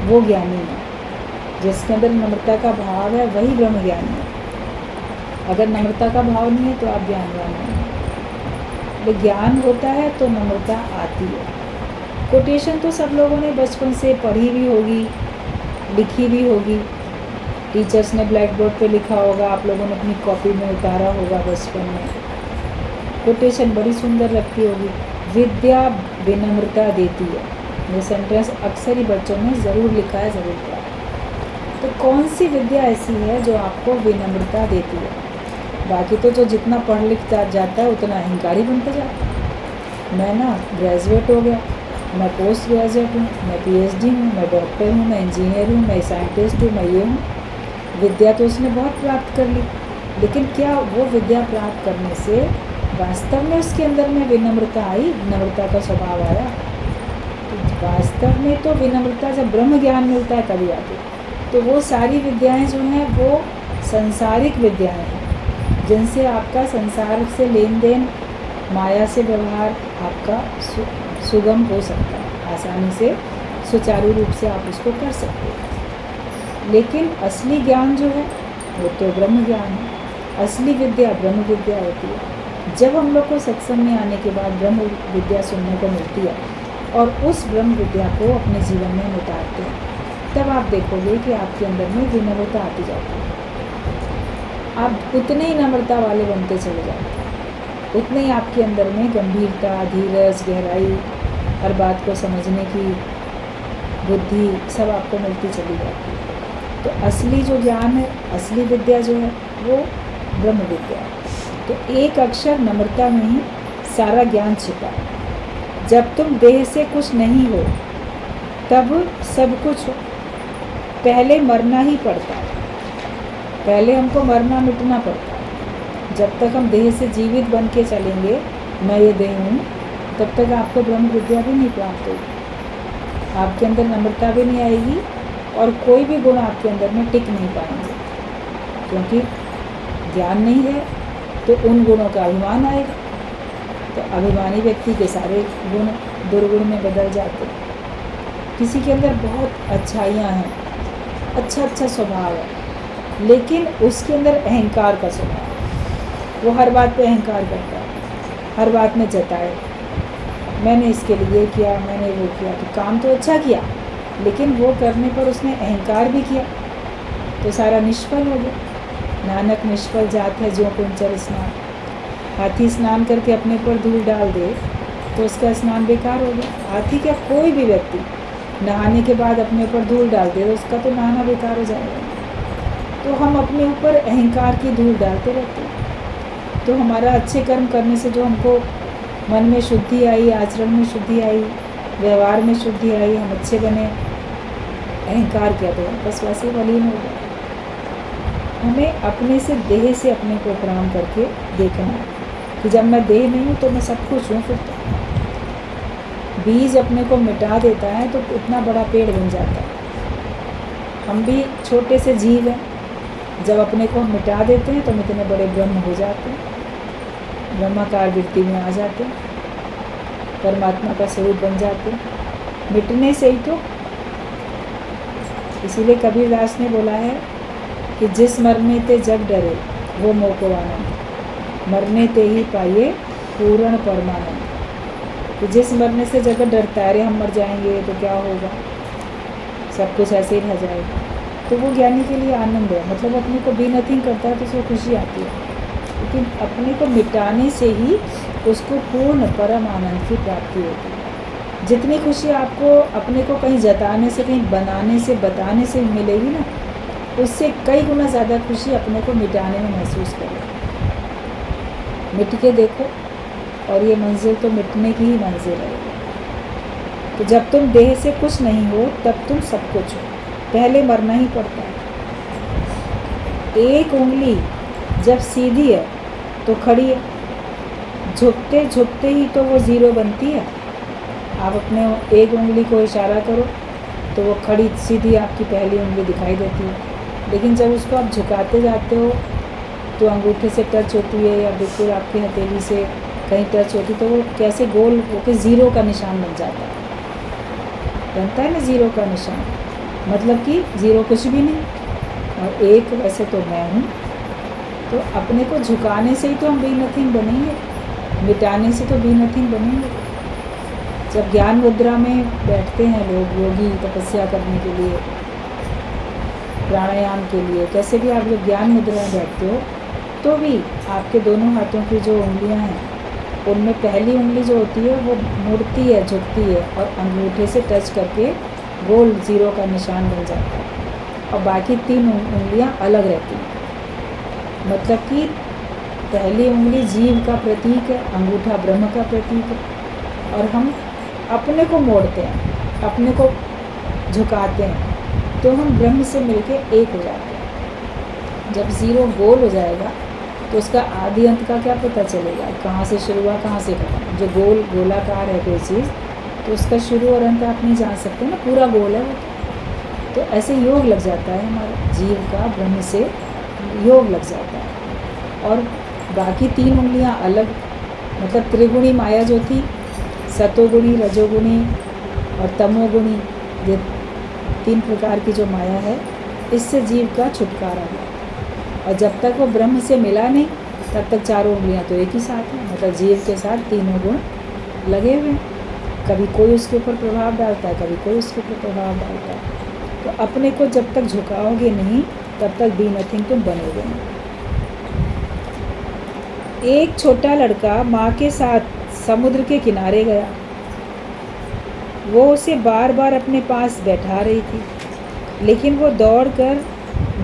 Speaker 1: वो ज्ञानी है, जिसके अंदर नम्रता का भाव है वही ब्रह्म ज्ञानी है। अगर नम्रता का भाव नहीं है तो आप ज्ञानवान नहीं हैं। जब ज्ञान होता है तो नम्रता आती है। कोटेशन तो सब लोगों ने बचपन से पढ़ी भी होगी, लिखी भी होगी, टीचर्स ने ब्लैक बोर्ड पे लिखा होगा, आप लोगों ने अपनी कॉपी में उतारा होगा बचपन में। कोटेशन बड़ी सुंदर लगती होगी, विद्या विनम्रता देती है। ये सेंटेंस अक्सर ही बच्चों ने ज़रूर लिखा है, ज़रूर पढ़ा है। तो कौन सी विद्या ऐसी है जो आपको विनम्रता देती है? बाकी तो जो जितना पढ़ लिख जाता है उतना अहंकारी बनता जाता है। मैं ना ग्रेजुएट हो गया, मैं पोस्ट ग्रेजुएट हूँ, मैं PhD हूँ, मैं डॉक्टर हूँ, मैं इंजीनियर हूँ, मैं साइंटिस्ट हूँ, मैं ये हूँ। विद्या तो उसने बहुत प्राप्त कर ली, लेकिन क्या वो विद्या प्राप्त करने से वास्तव में उसके अंदर में विनम्रता आई, नम्रता का स्वभाव आया? तो वास्तव में तो विनम्रता जब ब्रह्म ज्ञान मिलता है तभी आती है। तो वो सारी विद्याएं जो हैं वो संसारिक विद्याएं हैं, जिनसे आपका संसार से लेन देन, माया से व्यवहार आपका सुगम हो सकता है, आसानी से सुचारू रूप से आप उसको कर सकते हैं। लेकिन असली ज्ञान जो है वो तो ब्रह्म ज्ञान है, असली विद्या ब्रह्म विद्या होती है। जब हम लोग को सत्संग में आने के बाद ब्रह्म विद्या सुनने को मिलती है और उस ब्रह्म विद्या को अपने जीवन में उतारते हैं, तब आप देखोगे कि आपके अंदर में विनम्रता आती जाती है। आप उतने ही नम्रता वाले बनते चले जाते हैं, उतने ही आपके अंदर में गंभीरता, धीरज, गहराई, हर बात को समझने की बुद्धि सब आपको मिलती चली जाती है। तो असली जो ज्ञान है, असली विद्या जो है वो ब्रह्म विद्या है। तो एक अक्षर नम्रता में ही सारा ज्ञान छिपा है। जब तुम देह से कुछ नहीं हो तब सब कुछ हो। पहले मरना ही पड़ता है, पहले हमको मरना मिटना पड़ता है। जब तक हम देह से जीवित बन के चलेंगे, मैं ये देह हूँ, तब तक आपको ब्रह्म विद्या भी नहीं प्राप्त होगी, आपके अंदर नम्रता भी नहीं आएगी और कोई भी गुण आपके अंदर में टिक नहीं पाएंगे, क्योंकि ज्ञान नहीं है तो उन गुणों का अभिमान आएगा। तो अभिमानी व्यक्ति के सारे गुण दुर्गुण में बदल जाते हैं। किसी के अंदर बहुत अच्छाइयाँ हैं, अच्छा स्वभाव है, लेकिन उसके अंदर अहंकार का स्वभाव है। वो हर बात पे अहंकार करता है, हर बात में जताए, मैंने इसके लिए किया, मैंने वो किया। तो काम तो अच्छा किया, लेकिन वो करने पर उसने अहंकार भी किया, तो सारा निष्फल हो गया। नानक निष्फल जात है जो कुंचर स्नान। हाथी स्नान करके अपने पर धूल डाल दे तो उसका स्नान बेकार हो गया। हाथी क्या, कोई भी व्यक्ति नहाने के बाद अपने ऊपर धूल डाल दे तो उसका तो नहाना बेकार हो जाएगा। तो हम अपने ऊपर अहंकार की धूल डालते रहते हैं। तो हमारा अच्छे कर्म करने से जो हमको मन में शुद्धि आई, आचरण में शुद्धि आई, व्यवहार में शुद्धि आई, हम अच्छे बने, अहंकार किया तो बस वैसे मलिन हो गया। हमें अपने से, देह से अपने को प्रणाम करके देखना है कि जब मैं देह नहीं हूँ तो मैं सब कुछ हूँ। फिर तो बीज अपने को मिटा देता है तो इतना बड़ा पेड़ बन जाता है। हम भी छोटे से जीव हैं, जब अपने को हम मिटा देते हैं तो हम इतने बड़े ब्रह्म हो जाते हैं, ब्रह्माकार वृत्ति में आ जाते हैं, परमात्मा का स्वरूप बन जाते हैं। मिटने से ही तो, इसीलिए कबीरदास ने बोला है कि जिस मरने ते जग डरे वो मोको आनंद, मरने ते ही पाइए पूर्ण परमानंद। तो जिस मरने से जगत डरता है, अरे हम मर जाएंगे तो क्या होगा, सब कुछ ऐसे ही रह जाएगा, तो वो ज्ञानी के लिए आनंद है। मतलब अपने को बी नथिंग करता है तो उसको खुशी आती है, लेकिन अपने को मिटाने से ही उसको पूर्ण परम आनंद की प्राप्ति होती है। जितनी खुशी आपको अपने को कहीं जताने से, कहीं बनाने से, बताने से मिलेगी ना, उससे कई गुना ज़्यादा खुशी अपने को मिटाने में महसूस करें। मिट के देखो, और ये मंजिल तो मिटने की ही मंजिल है। तो जब तुम देह से कुछ नहीं हो तब तुम सब कुछ हो, पहले मरना ही पड़ता है। एक उंगली जब सीधी है तो खड़ी है, झुकते झुकते ही तो वो ज़ीरो बनती है। आप अपने एक उंगली को इशारा करो तो वो खड़ी सीधी आपकी पहली उंगली दिखाई देती है, लेकिन जब उसको आप झुकाते जाते हो तो अंगूठे से टच होती है या बिल्कुल आपकी हथेली से कहीं टच होती, तो वो कैसे गोल होकर ज़ीरो का निशान बन जाता है, बनता है ना ज़ीरो का निशान, मतलब कि ज़ीरो कुछ भी नहीं और एक वैसे तो मैं हूँ। तो अपने को झुकाने से ही तो हम बी नथिंग बनेंगे, मिटाने से तो बी नथिंग बनेंगे। जब ज्ञान मुद्रा में बैठते हैं लोग, योगी तपस्या करने के लिए, प्राणायाम के लिए, कैसे भी आप जब ज्ञान मुद्रा में बैठते हो तो भी आपके दोनों हाथों की जो उंगलियां हैं उनमें पहली उंगली जो होती है वो मुड़ती है, झुकती है और अंगूठे से टच करके गोल ज़ीरो का निशान बन जाता है और बाकी तीन उंगलियां अलग रहती हैं। मतलब कि पहली उंगली जीव का प्रतीक है, अंगूठा ब्रह्म का प्रतीक है, और हम अपने को मोड़ते हैं, अपने को झुकाते हैं तो हम ब्रह्म से मिलके एक हो जाते हैं। जब ज़ीरो गोल हो जाएगा तो उसका आदि अंत का क्या पता चलेगा, कहाँ से शुरू हुआ कहाँ से खत्म। जो गोलाकार है कोई चीज़ तो उसका शुरू और अंत आप नहीं जान सकते ना, पूरा गोल है वो तो ऐसे योग लग जाता है, हमारा जीव का ब्रह्म से योग लग जाता है। और बाकी 3 उंगलियां अलग, मतलब त्रिगुणी माया जो थी, सतोगुणी, रजोगुणी और तमोगुणी, ये 3 प्रकार की जो माया है, इससे जीव का छुटकारा है। और जब तक वो ब्रह्म से मिला नहीं तब तक 4 उंगलियां तो एक ही साथ हैं, मतलब जीव के साथ तीनों गुण लगे हुए हैं। कभी कोई उसके ऊपर प्रभाव डालता है, कभी कोई उसके ऊपर प्रभाव डालता है। तो अपने को जब तक झुकाओगे नहीं तब तक बी नथिंग तुम बनोगे नहीं। एक छोटा लड़का माँ के साथ समुद्र के किनारे गया। वो उसे बार बार अपने पास बैठा रही थी, लेकिन वो दौड़कर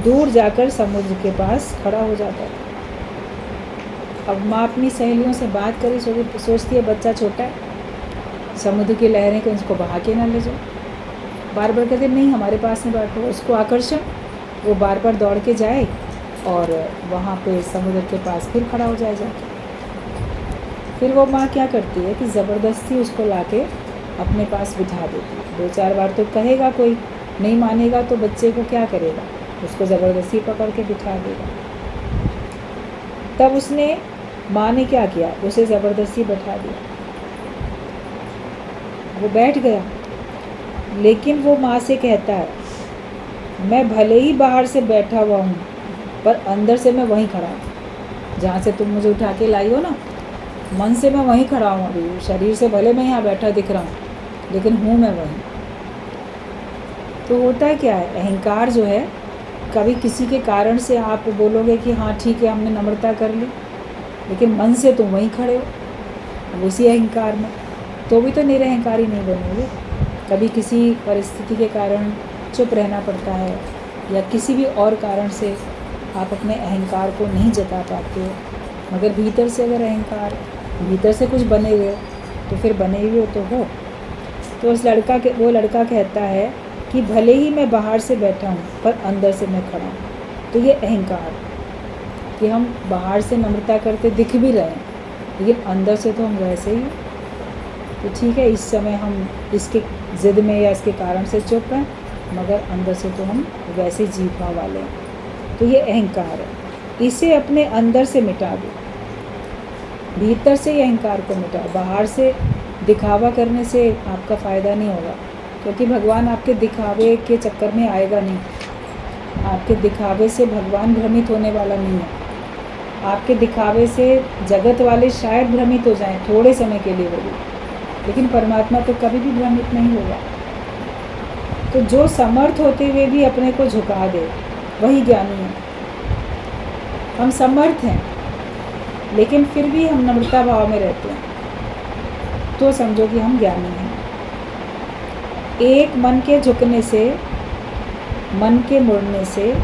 Speaker 1: दूर जाकर समुद्र के पास खड़ा हो जाता था। अब माँ अपनी सहेलियों से बात करी, सोचती है बच्चा छोटा है, समुद्र की लहरें को इसको बहा के ना ले जाओ। बार बार कहते नहीं हमारे पास में बैठो, उसको आकर्षण, वो बार बार दौड़ के जाए और वहाँ पे समुद्र के पास फिर खड़ा हो जाए जाके। फिर वो माँ क्या करती है कि ज़बरदस्ती उसको लाके अपने पास बिठा देती है। 2-4 बार तो कहेगा, कोई नहीं मानेगा तो बच्चे को क्या करेगा, उसको ज़बरदस्ती पकड़ के बिठा देगा। तब उसने, माँ ने क्या किया, उसे ज़बरदस्ती बैठा दिया। वो बैठ गया, लेकिन वो माँ से कहता है मैं भले ही बाहर से बैठा हुआ हूँ पर अंदर से मैं वहीं खड़ा हूँ। जहाँ से तुम मुझे उठा के लाई हो ना, मन से मैं वहीं खड़ा हूँ अभी। शरीर से भले मैं यहाँ बैठा दिख रहा हूँ लेकिन हूँ मैं वहीं। तो होता है क्या है, अहंकार जो है, कभी किसी के कारण से आप बोलोगे कि हाँ ठीक है हमने नम्रता कर ली, लेकिन मन से तुम वहीं खड़े हो उसी अहंकार में, तो भी तो निरअहकारी नहीं बनोगे। कभी किसी परिस्थिति के कारण चुप रहना पड़ता है या किसी भी और कारण से आप अपने अहंकार को नहीं जता पाते हो, मगर भीतर से अगर अहंकार, भीतर से कुछ बने हुए तो फिर बने हुए तो हो। तो वो लड़का कहता है कि भले ही मैं बाहर से बैठा हूँ पर अंदर से मैं खड़ा हूँ। तो ये अहंकार कि हम बाहर से नम्रता करते दिख भी रहे हैं लेकिन अंदर से तो हम वैसे ही। तो ठीक है, इस समय हम इसके ज़िद में या इसके कारण से चुप हैं, मगर अंदर से तो हम वैसे जीवने वाले हैं। तो ये अहंकार है, इसे अपने अंदर से मिटा दो, भीतर से ये अहंकार को मिटाओ। बाहर से दिखावा करने से आपका फ़ायदा नहीं होगा, क्योंकि भगवान आपके दिखावे के चक्कर में आएगा नहीं। आपके दिखावे से भगवान भ्रमित होने वाला नहीं है। आपके दिखावे से जगत वाले शायद भ्रमित हो जाएं थोड़े समय के लिए वो भी, लेकिन परमात्मा तो कभी भी भ्रमित नहीं होगा। तो जो समर्थ होते हुए भी अपने को झुका दे वही ज्ञानी है। हम समर्थ हैं लेकिन फिर भी हम नम्रता भाव में रहते हैं, तो समझो कि हम ज्ञानी हैं। एक मन के झुकने से, मन के मुड़ने से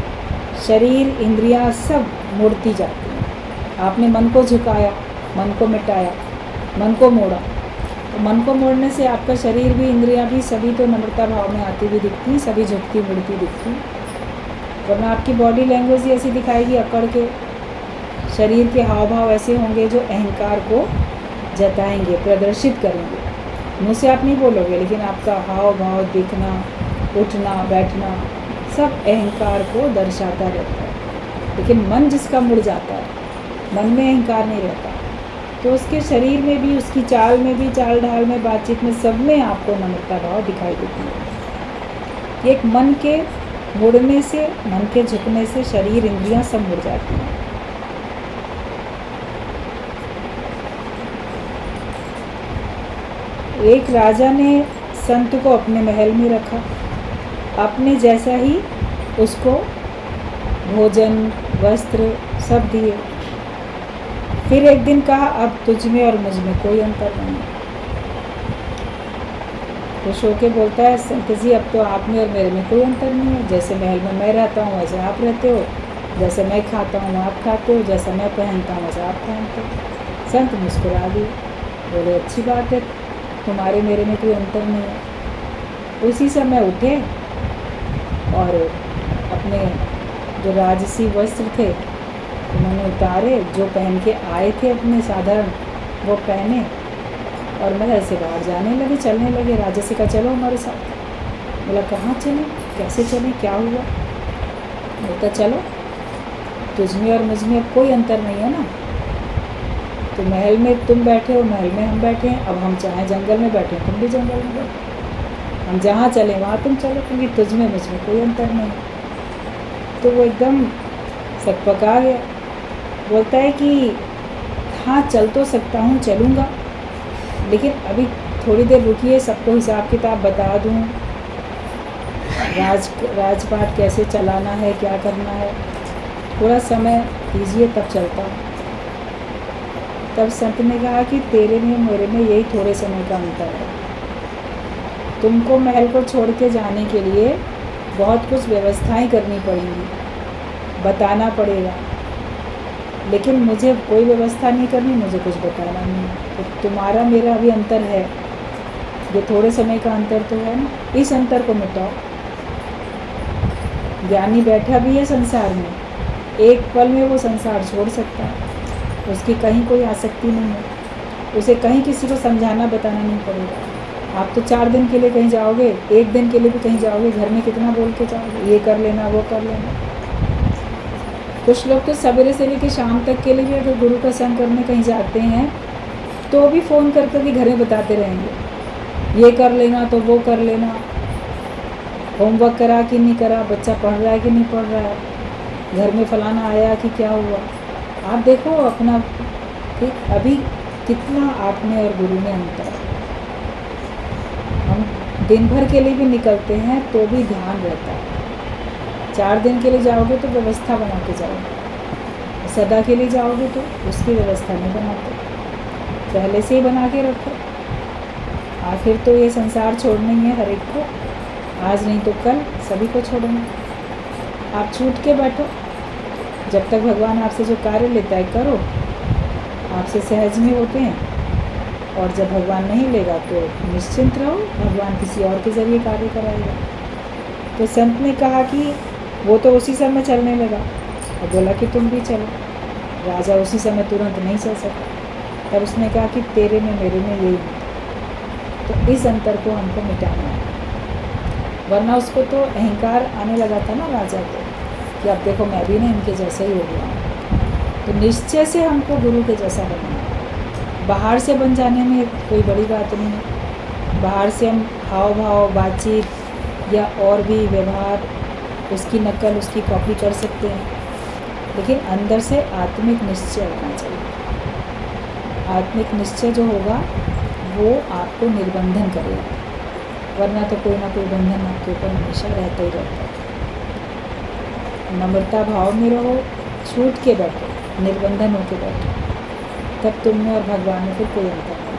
Speaker 1: शरीर, इंद्रियां सब मुड़ती जाती हैं। आपने मन को झुकाया, मन को मिटाया, मन को मोड़ा, तो मन को मोड़ने से आपका शरीर भी, इंद्रियां भी सभी तो नम्रता भाव में आती हुई दिखती, सभी झुकती मुड़ती दिखती। वरना आपकी बॉडी लैंग्वेज ही ऐसी दिखाएगी, अकड़ के शरीर के हाव भाव ऐसे होंगे जो अहंकार को जताएंगे, प्रदर्शित करेंगे। मुँह से आप नहीं बोलोगे लेकिन आपका हाव भाव, दिखना, उठना, बैठना सब अहंकार को दर्शाता रहता है। लेकिन मन जिसका मुड़ जाता है, मन में अहंकार नहीं रहता, तो उसके शरीर में भी, उसकी चाल में भी, चाल ढाल में, बातचीत में, सब में आपको नम्रता भाव दिखाई देती है। एक मन के मुड़ने से, मन के झुकने से शरीर, इंद्रियां सब मुड़ जाती हैं। एक राजा ने संत को अपने महल में रखा, अपने जैसा ही उसको भोजन, वस्त्र सब दिए। फिर एक दिन कहा अब तुझ में और मुझ में कोई अंतर नहीं। खुश होके बोलता है संत जी अब तो आप में और मेरे में कोई अंतर नहीं है। जैसे महल में मैं रहता हूँ वैसे आप रहते हो, जैसे मैं खाता हूँ आप खाते हो, जैसा मैं पहनता हूँ वैसे आप पहनते हो। संत मुस्कुरा दिए, बोले अच्छी बात है, तुम्हारे मेरे में कोई अंतर नहीं है। उसी समय उठे और अपने जो राजसी वस्त्र थे उन्होंने उतारे, जो पहन के आए थे अपने साधारण वो पहने और महल से बाहर जाने लगे, चलने लगे। राजा से कहा चलो हमारे साथ। बोला कहाँ चले? कैसे चलें, क्या हुआ? बोलता चलो, तुझ में और मुझ में अब कोई अंतर नहीं है ना। तो महल में तुम बैठे हो, महल में हम बैठे हैं। अब हम चाहे जंगल में बैठे तुम भी जंगल में बैठो, हम जहाँ चलें वहाँ तुम चलो, क्योंकि तुझ में मुझ में कोई अंतर नहीं। तो वो एकदम सकपका गया। बोलता है कि हाँ चल तो सकता हूँ, चलूँगा, लेकिन अभी थोड़ी देर रुकिए, सबको हिसाब किताब बता दूँ, राजपाट कैसे चलाना है, क्या करना है, थोड़ा समय दीजिए तब चलता हूँ। तब संत ने कहा कि तेरे में मेरे में यही थोड़े समय का अंतर है। तुमको महल को छोड़ के जाने के लिए बहुत कुछ व्यवस्थाएं करनी पड़ेंगी, बताना पड़ेगा, लेकिन मुझे कोई व्यवस्था नहीं करनी, मुझे कुछ बताना नहीं है। तो तुम्हारा मेरा अभी अंतर है, ये थोड़े समय का अंतर तो है ना, इस अंतर को मिटाओ। ज्ञानी बैठा भी है संसार में, एक पल में वो संसार छोड़ सकता है, उसकी कहीं कोई आसक्ति नहीं है, उसे कहीं किसी को समझाना बताना नहीं पड़ेगा। आप तो 4 दिन के लिए कहीं जाओगे, 1 दिन के लिए भी कहीं जाओगे, घर में कितना बोल के जाओगे, ये कर लेना वो कर लेना। कुछ लोग तो सवेरे से लेकर शाम तक के लिए भी अगर गुरु का संग करने कहीं जाते हैं तो भी फ़ोन कर कर के घर में बताते रहेंगे, ये कर लेना तो वो कर लेना, होमवर्क करा कि नहीं करा, बच्चा पढ़ रहा है कि नहीं पढ़ रहा है, घर में फलाना आया कि क्या हुआ। आप देखो अपना कि अभी कितना आप में और गुरु में अंतर है। हम दिन भर के लिए भी निकलते हैं तो भी ध्यान रहता है। 4 दिन के लिए जाओगे तो व्यवस्था बना के जाओगे, सदा के लिए जाओगे तो उसकी व्यवस्था नहीं बनाते, पहले से ही बना के रखो। आखिर तो ये संसार छोड़ना ही है हर एक को, आज नहीं तो कल सभी को छोड़ेंगे। आप छूट के बैठो, जब तक भगवान आपसे जो कार्य लेता है करो, आपसे सहज में होते हैं, और जब भगवान नहीं लेगा तो निश्चिंत रहो, भगवान किसी और के ज़रिए कार्य कराएगा। तो संत ने कहा कि वो तो उसी समय चलने लगा और बोला कि तुम भी चलो। राजा उसी समय तुरंत नहीं चल सका, तब उसने कहा कि तेरे में मेरे में यही अंतर, तो इस अंतर को हमको मिटाना है। वरना उसको तो अहंकार आने लगा था ना राजा को कि अब देखो मैं भी ना इनके जैसा ही हो गया। तो निश्चय से हमको गुरु के जैसा बनना है। बाहर से बन जाने में कोई बड़ी बात नहीं है, बाहर से हम हाव भाव बातचीत या और भी व्यवहार उसकी नकल उसकी कॉपी कर सकते हैं, लेकिन अंदर से आत्मिक निश्चय होना चाहिए। आत्मिक निश्चय जो होगा वो आपको निर्बंधन करेगा, वरना तो कोई ना कोई बंधन आपके ऊपर हमेशा रहता ही रहता है। नम्रता भाव में रहो, छूट के बैठो, निर्बंधन होके बैठो, तब तुम में और भगवान में फिर कोई अंतर नहीं।